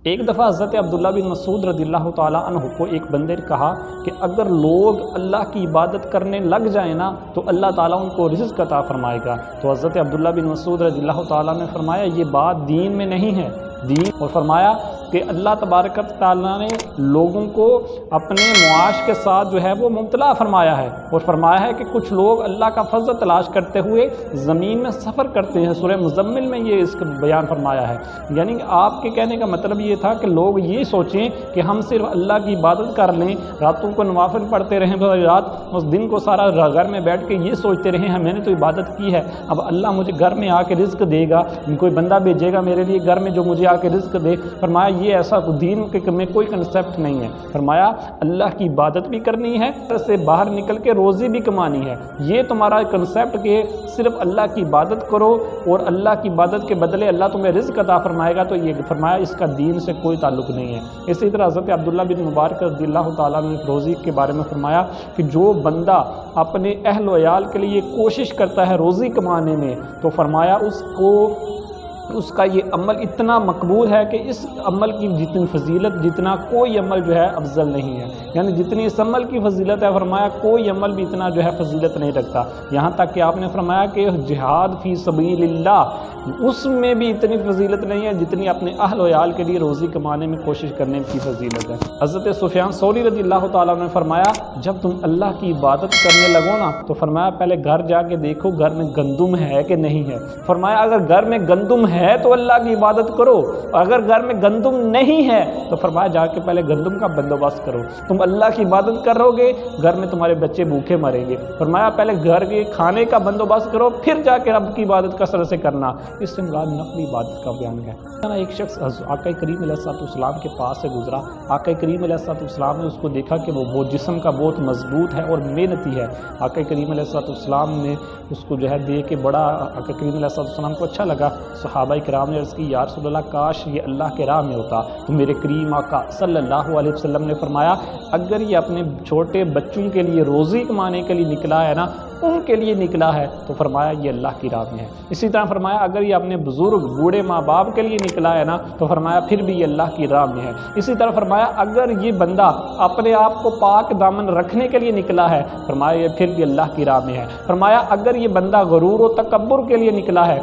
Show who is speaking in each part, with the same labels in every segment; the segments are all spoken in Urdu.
Speaker 1: ایک دفعہ حضرت عبداللہ بن مسعود رضی اللہ تعالیٰ عنہ کو ایک بندے نے کہا کہ اگر لوگ اللہ کی عبادت کرنے لگ جائیں نا تو اللہ تعالیٰ ان کو رزق عطا فرمائے گا۔ تو حضرت عبداللہ بن مسعود رضی اللہ تعالیٰ نے فرمایا یہ بات دین میں نہیں ہے، اور فرمایا کہ اللہ تبارک تعالیٰ نے لوگوں کو اپنے معاش کے ساتھ جو ہے وہ مبتلا فرمایا ہے، اور فرمایا ہے کہ کچھ لوگ اللہ کا فضل تلاش کرتے ہوئے زمین میں سفر کرتے ہیں۔ سورہ مزمل میں یہ اس کا بیان فرمایا ہے، یعنی آپ کے کہنے کا مطلب یہ تھا کہ لوگ یہ سوچیں کہ ہم صرف اللہ کی عبادت کر لیں، راتوں کو نوافل پڑھتے رہیں رات، اس دن کو سارا گھر میں بیٹھ کے یہ سوچتے رہیں میں نے تو عبادت کی ہے، اب اللہ مجھے گھر میں آ کے رزق دے گا، کوئی بندہ بھیجے گا میرے لیے گھر میں جو مجھے آ کے رزق دے۔ فرمایا یہ ایسا دین کے میں کوئی کنسیپٹ نہیں ہے۔ فرمایا اللہ کی عبادت بھی کرنی ہے، گھر سے باہر نکل کے روزی بھی کمانی ہے۔ یہ تمہارا کنسیپٹ کہ صرف اللہ کی عبادت کرو اور اللہ کی عبادت کے بدلے اللہ تمہیں رزق عطا فرمائے گا، تو یہ فرمایا اس کا دین سے کوئی تعلق نہیں ہے۔ اسی طرح حضرت عبداللہ بن مبارک رضی اللہ تعالیٰ نے روزی کے بارے میں فرمایا کہ جو بندہ اپنے اہل و عیال کے لیے کوشش کرتا ہے روزی کمانے میں، تو فرمایا اس کا یہ عمل اتنا مقبول ہے کہ اس عمل کی جتنی فضیلت جتنا کوئی عمل جو ہے افضل نہیں ہے، یعنی جتنی اس عمل کی فضیلت ہے فرمایا کوئی عمل بھی اتنا جو ہے فضیلت نہیں رکھتا۔ یہاں تک کہ آپ نے فرمایا کہ جہاد فی سبیل اللہ اس میں بھی اتنی فضیلت نہیں ہے جتنی اپنے اہل و عیال کے لیے روزی کمانے میں کوشش کرنے کی فضیلت ہے۔ حضرت سفیان ثوری رضی اللہ تعالیٰ نے فرمایا جب تم اللہ کی عبادت کرنے لگو نا تو فرمایا پہلے گھر جا کے دیکھو گھر میں گندم ہے کہ نہیں ہے۔ فرمایا اگر گھر میں گندم ہے تو اللہ کی عبادت کرو، اگر گھر میں گندم نہیں ہے تو فرمایا جا کے پہلے گندم کا بندوبست کرو۔ تم اللہ کی عبادت کرو گے گھر میں تمہارے بچے بھوکے مریں گے۔ فرمایا پہلے گھر کے کھانے کا بندوبست کرو پھر جا کے رب کی عبادت کثرت سے کرنا۔ اس سے مراد نفلی عبادت کا بیان ہے۔ ایک شخص آقا کریم علیہ السلام کے پاس سے گزرا، آقا کریم علیہ السلام نے اس کو دیکھا کہ وہ جسم کا بہت مضبوط ہے اور محنتی ہے۔ آقا کریم علیہ السلام نے اس کو جو ہے دیکھ کے بڑا آقا کریم علیہ السلام کو اچھا لگا۔ صحابہ کرام نے عرض کی یا رسول اللہ کاش یہ اللہ کے راہ میں ہوتا۔ تو میرے کریم آقا صلی اللہ علیہ وسلم نے فرمایا اگر یہ اپنے چھوٹے بچوں کے لیے روزی کمانے کے لیے نکلا ہے نا، ان کے لیے نکلا ہے تو فرمایا یہ اللہ کی راہ میں ہے۔ اسی طرح فرمایا اگر یہ اپنے بزرگ بوڑھے ماں باپ کے لیے نکلا ہے نا تو فرمایا پھر بھی یہ اللہ کی راہ میں ہے۔ اسی طرح فرمایا اگر یہ بندہ اپنے آپ کو پاک دامن رکھنے کے لیے نکلا ہے فرمایا یہ پھر بھی اللہ کی راہ میں ہے۔ فرمایا اگر یہ بندہ غرور و تکبر کے لیے نکلا ہے،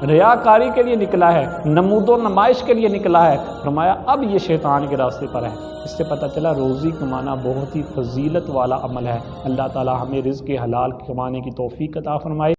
Speaker 1: ریاکاری کے لیے نکلا ہے، نمود و نمائش کے لیے نکلا ہے، فرمایا اب یہ شیطان کے راستے پر ہے۔ اس سے پتہ چلا روزی کمانا بہت ہی فضیلت والا عمل ہے۔ اللہ تعالی ہمیں رزق حلال کمانے کی توفیق عطا فرمائے۔